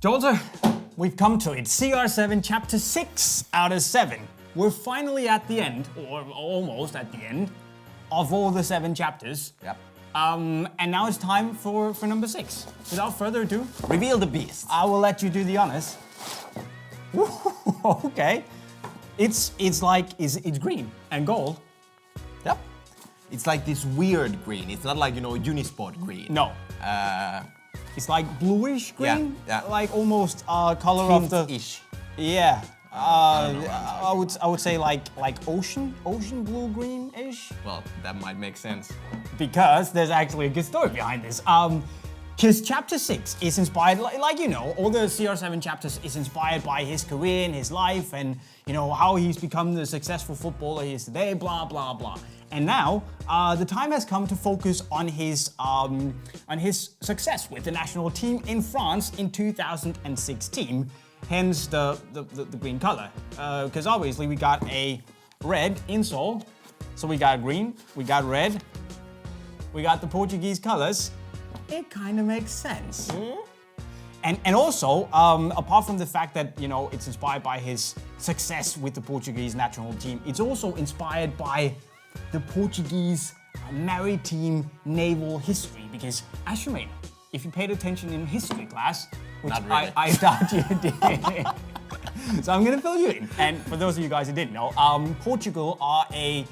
Jolter, we've come to it. CR7 Chapter 6 out of 7. We're finally at the end, or almost at the end, of all the 7 chapters. Yep. And now it's time for number 6. Without further ado, Reveal the beast. I will let you do the honors. Okay. It's green and gold. Yep. It's like this weird green. It's not like, Unisport green. No. It's like bluish green. Yeah. Like almost color of the. Ish. Yeah. I would say like ocean blue green-ish. Well, that might make sense. Because there's actually a good story behind this. Because Chapter 6 is inspired, all the CR7 chapters is inspired by his career and his life and, how he's become the successful footballer he is today, blah, blah, blah. And now, the time has come to focus on his success with the national team in France in 2016. Hence the green color. Because obviously we got a red insole, so we got green, we got red, we got the Portuguese colors. It kind of makes sense. And also, apart from the fact that, it's inspired by his success with the Portuguese national team, it's also inspired by the Portuguese maritime naval history. Because as you may know, if you paid attention in history class, which really. I doubt you did. So I'm gonna fill you in. And for those of you guys who didn't know, Portugal are a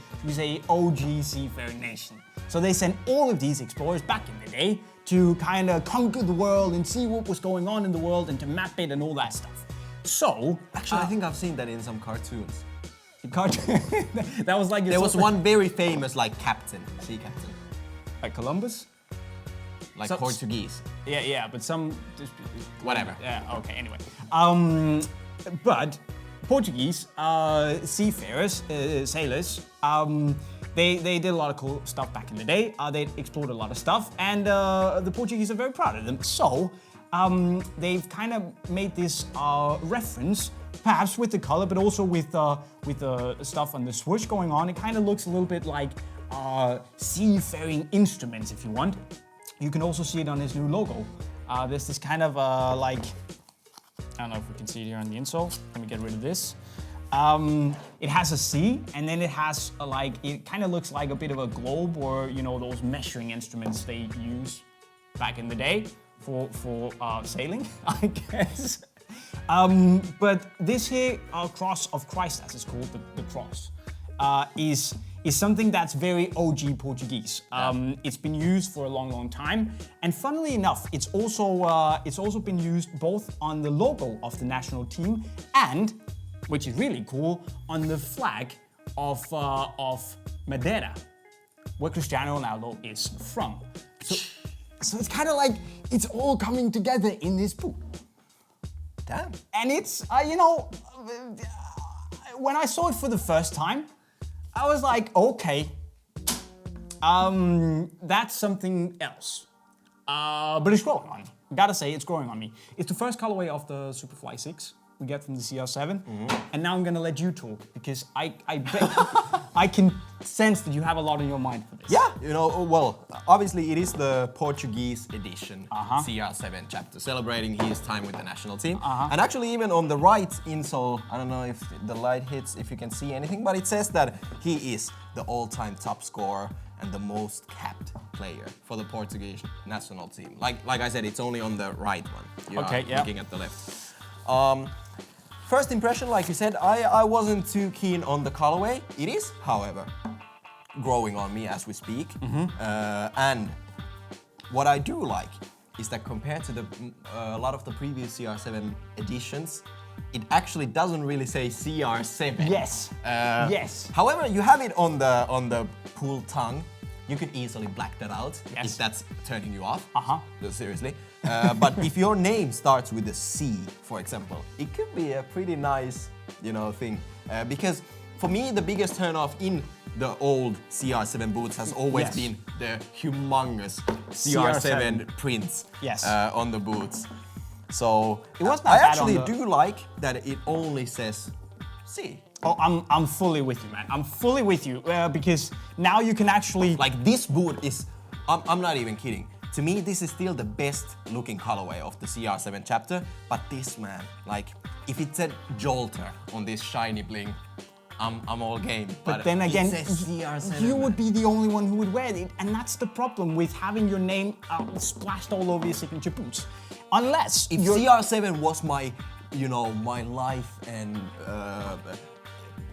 OG seafaring nation. So they sent all of these explorers back in the day to kind of conquer the world and see what was going on in the world and to map it and all that stuff. So, Actually, I think I've seen that in some cartoons. That was like There was one very famous, captain, sea captain. Like Columbus? Portuguese. Yeah, but some... Whatever. Yeah, okay, anyway. But Portuguese seafarers, sailors, they did a lot of cool stuff back in the day. They explored a lot of stuff, and the Portuguese are very proud of them. So they've kind of made this reference, perhaps with the color, but also with the stuff on the swoosh going on. It kind of looks a little bit like seafaring instruments, if you want. You can also see it on his new logo. There's this kind of I don't know if we can see it here on the insole. Let me get rid of this. It has a C, and then it has it kind of looks like a bit of a globe, or those measuring instruments they use back in the day for sailing, I guess. But this here cross of Christ, as it's called, the cross, is something that's very OG Portuguese. It's been used for a long, long time, and funnily enough, it's also been used both on the logo of the national team and, which is really cool, on the flag of Madeira, where Cristiano Ronaldo is from. So it's kind of like it's all coming together in this boot. Damn. And it's when I saw it for the first time, I was like, okay, that's something else. But it's growing on me. Gotta say, it's growing on me. It's the first colorway of the Superfly 6 we get from the CR7. And now I'm gonna let you talk, because I bet I can sense that you have a lot on your mind for this. Yeah, well, obviously it is the Portuguese edition, CR7 chapter, celebrating his time with the national team. And actually even on the right insole, I don't know if the light hits, if you can see anything, but it says that he is the all-time top scorer and the most capped player for the Portuguese national team. Like I said, it's only on the right one. You are looking at the left. First impression, like you said, I wasn't too keen on the colorway. It is, however, growing on me as we speak. And what I do like is that compared to a lot of the previous CR7 editions, it actually doesn't really say CR7. Yes. Yes. However, you have it on the pull tongue. You could easily black that out if that's turning you off. Seriously. But if your name starts with a C, for example, it could be a pretty nice, thing. Because for me, the biggest turn-off in the old CR7 boots has always been the humongous CR7 prints on the boots. So it was I actually do like that it only says C. Oh, I'm fully with you, man. I'm fully with you because now you can actually... Like this boot is, I'm not even kidding, to me, this is still the best looking colorway of the CR7 chapter. But this, man, like, if it said Jolter on this shiny bling, I'm all game. But then again, it says CR7, you would man. be the only one who would wear it, and that's the problem with having your name splashed all over your signature boots. Unless if CR7 was my, you know, my life and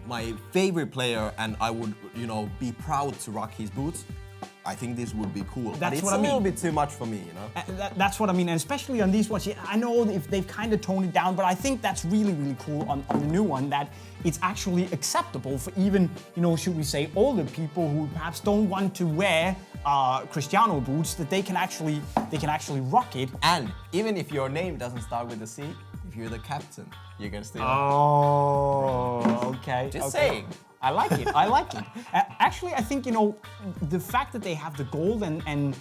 my favorite player, and I would, you know, be proud to rock his boots, I think this would be cool. That's but it's what I a little mean. bit too much for me, you know? That's what I mean, and especially on these ones. I know if they've kind of toned it down, but I think that's really, really cool on the new one, that it's actually acceptable for even, you know, should we say, older people who perhaps don't want to wear Cristiano boots, that they can actually rock it. And even if your name doesn't start with a C, if you're the captain, you can still. Oh, okay. Just okay. saying. I like it. I like it. Actually, I think, you know, the fact that they have the gold and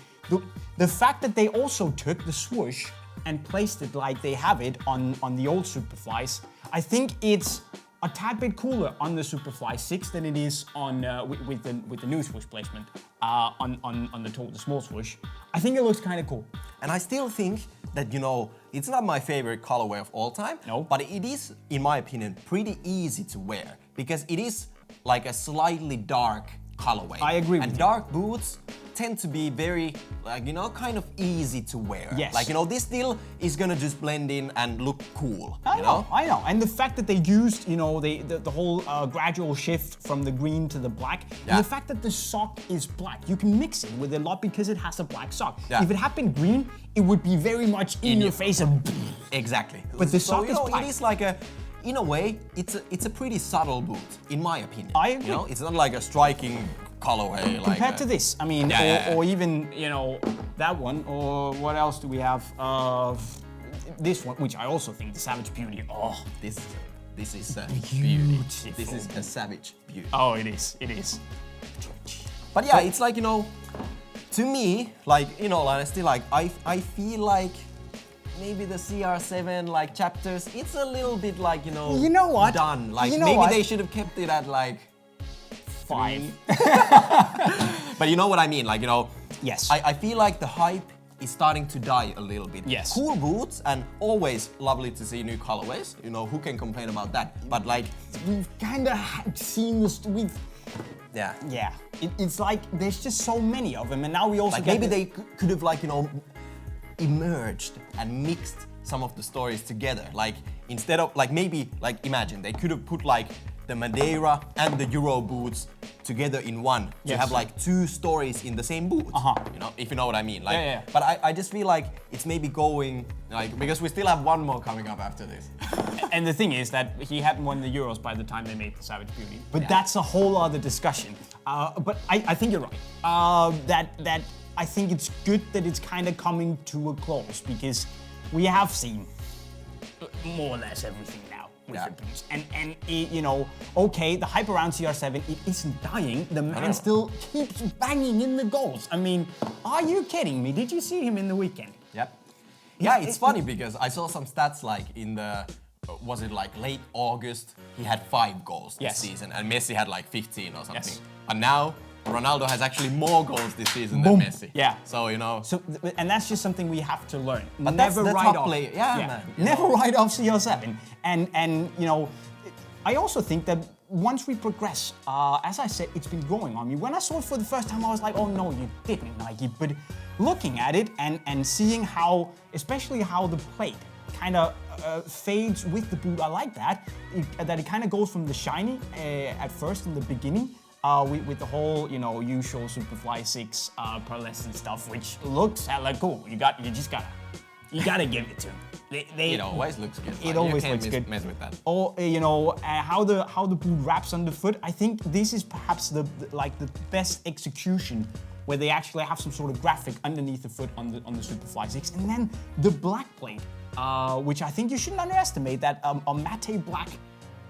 the fact that they also took the swoosh and placed it like they have it on the old Superflies, I think it's a tad bit cooler on the Superfly 6 than it is on with the new swoosh placement on the small swoosh. I think it looks kind of cool. And I still think that, you know, it's not my favorite colorway of all time. No. But it is, in my opinion, pretty easy to wear because it is like a slightly dark colorway. I agree with and you. dark boots tend to be very, like, you know, kind of easy to wear. Yes. Like, you know, this still is gonna just blend in and look cool. I you know. And the fact that they used, you know, the whole gradual shift from the green to the black, Yeah. and the fact that the sock is black, you can mix it with a lot because it has a black sock. Yeah. If it had been green, it would be very much in your face and Exactly. But the so, sock you is know, black. it is like a, in a way, it's a pretty subtle boot, in my opinion. I agree. You know, it's not like a striking colorway. Like compared to this, I mean, or even, you know, that one, or what else do we have? This one, which I also think the Savage Beauty. Oh, This is a Beautiful. beauty. This is a savage beauty. oh, it is. It is. But yeah, it's like, you know, to me, like, you know, honestly, like, I feel like maybe the CR7 like chapters, it's a little bit like, you know what? done. Like, You know maybe what? they should have kept it at like 5. But you know what I mean, like, you know. Yes. I feel like the hype is starting to die a little bit. Yes. Cool boots and always lovely to see new colorways. You know, who can complain about that? But like, We've kind of seen this with. yeah. Yeah, it's like there's just so many of them, and now we also Like get maybe the- they could have, like, you know, emerged and mixed some of the stories together. Like, instead of, like, maybe, like, imagine they could have put like the Madeira and the Euro boots together in one to Yes. have like 2 stories in the same boot. You know, if you know what I mean. Like, Yeah. But I just feel like it's maybe going like, because we still have one more coming up after this. And the thing is that he hadn't won the Euros by the time they made the Savage Beauty. But Yeah. that's a whole other discussion. But I think you're right. That I think it's good that it's kind of coming to a close because we have seen more or less everything now with Yeah. the boots. And it, you know, okay, the hype around CR7, it isn't dying. The man know. still keeps banging in the goals. I mean, are you kidding me? Did you see him in the weekend? Yep. Yeah, it's funny because I saw some stats like in the, was it like late August, he had 5 goals this Yes. season and Messi had like 15 or something. Yes. And now Ronaldo has actually more goals this season Boom. than Messi. Yeah. So, you know. So, and that's just something we have to learn. But that's the write top off. player. Yeah, man. You Never know. write off CR7. And you know, I also think that once we progress, as I said, it's been growing on me. When I saw it for the first time, I was like, oh no, you didn't, Nike. But looking at it and seeing how, especially how the plate kind of fades with the boot, I like that. That it kind of goes from the shiny at first in the beginning, with the whole, you know, usual Superfly 6 pearlescent stuff, which looks hella cool. You gotta give it to them. It always looks good. It Like, always you can't looks good. mess with that. Or you know how the boot wraps underfoot. I think this is perhaps the best execution where they actually have some sort of graphic underneath the foot on the Superfly 6, and then the black plate, which I think you shouldn't underestimate. That a matte black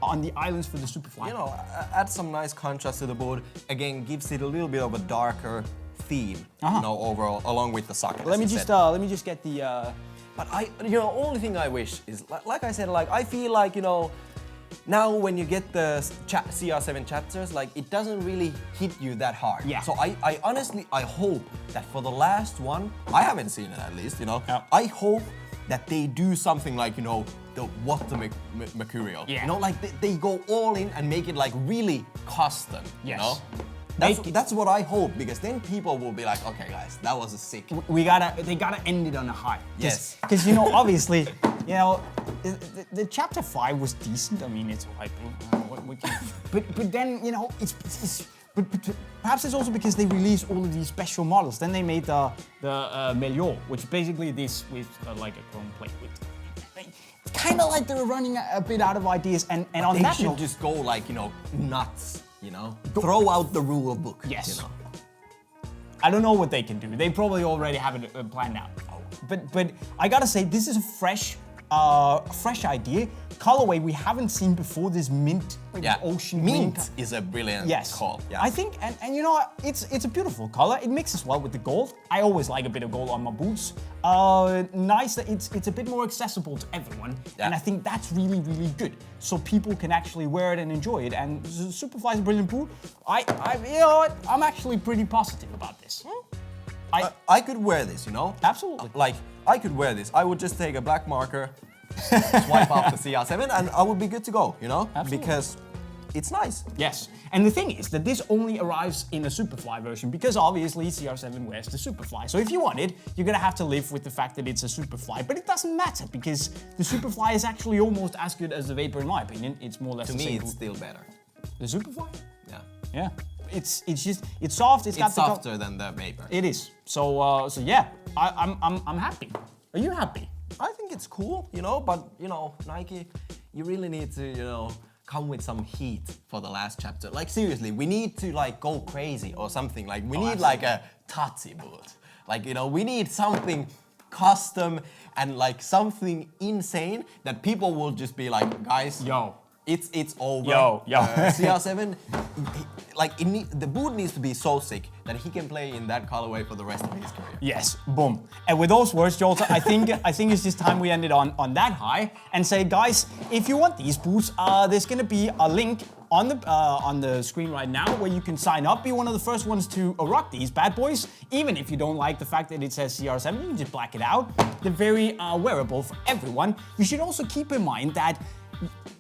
on the islands for the Superfly. You know, add some nice contrast to the board. Again, gives it a little bit of a darker theme, you know, overall, along with the socket. Let me just get the. But you know, only thing I wish is, like I said, like I feel like, you know, now when you get the CR7 chapters, like it doesn't really hit you that hard. Yeah. So I honestly, I hope that for the last one, I haven't seen it at least, you know. Yeah. I hope that they do something like, you know, the water mercurial. Yeah. You know, like they go all in and make it like really custom. Yes. You know? That's what I hope, because then people will be like, okay guys, that was a sick. They gotta end it on a high. Yes. Because, you know, obviously, you know, the chapter 5 was decent. I mean, it's like, but then, you know, but perhaps it's also because they released all of these special models. Then they made the Melior, which is basically this with like a chrome plate. It's kind of like they were running a bit out of ideas, and on that should note, just go like, you know, nuts. You know, throw out the rule book. Yes. You know. I don't know what they can do. They probably already have it planned out. But I gotta say, this is a fresh idea. Colorway we haven't seen before. This mint, ocean green. Mint is a brilliant call. Yeah. I think, and you know what? It's a beautiful color. It mixes well with the gold. I always like a bit of gold on my boots. Nice that it's a bit more accessible to everyone, and I think that's really, really good. So people can actually wear it and enjoy it. And Superfly is a brilliant boot. You know what? I'm actually pretty positive about this. I could wear this, you know? Absolutely. Like, I could wear this. I would just take a black marker, swipe off the CR7, and I would be good to go, you know? Absolutely. Because it's nice. Yes, and the thing is that this only arrives in a Superfly version because obviously CR7 wears the Superfly. So if you want it, you're gonna have to live with the fact that it's a Superfly, but it doesn't matter because the Superfly is actually almost as good as the Vapor in my opinion. It's more or less To the me, same it's boot. still better. The Superfly? Yeah. Yeah. It's soft. It's got It's softer than the Vapor. It is. So yeah, I'm happy. Are you happy? I think it's cool, you know, but you know, Nike, you really need to, you know, come with some heat for the last chapter. Like seriously, we need to like go crazy or something. Like we need like a Tatsi boot. Like, you know, we need something custom and like something insane that people will just be like, guys, Yo. It's over. Yo. CR7, the boot needs to be so sick that he can play in that colorway for the rest of his career. Yes, boom. And with those words, Jolta, I think it's just time we ended on that high and say, guys, if you want these boots, there's gonna be a link on the screen right now where you can sign up, be one of the first ones to rock these bad boys. Even if you don't like the fact that it says CR7, you can just black it out. They're very wearable for everyone. You should also keep in mind that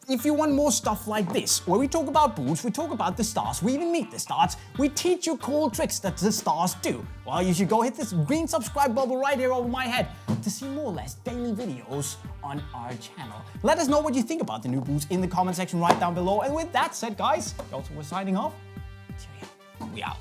if you want more stuff like this, where we talk about boots, we talk about the stars, we even meet the stars, we teach you cool tricks that the stars do. Well, you should go hit this green subscribe bubble right here over my head to see more or less daily videos on our channel. Let us know what you think about the new boots in the comment section right down below. And with that said, guys, we're signing off. Cheerio. We out.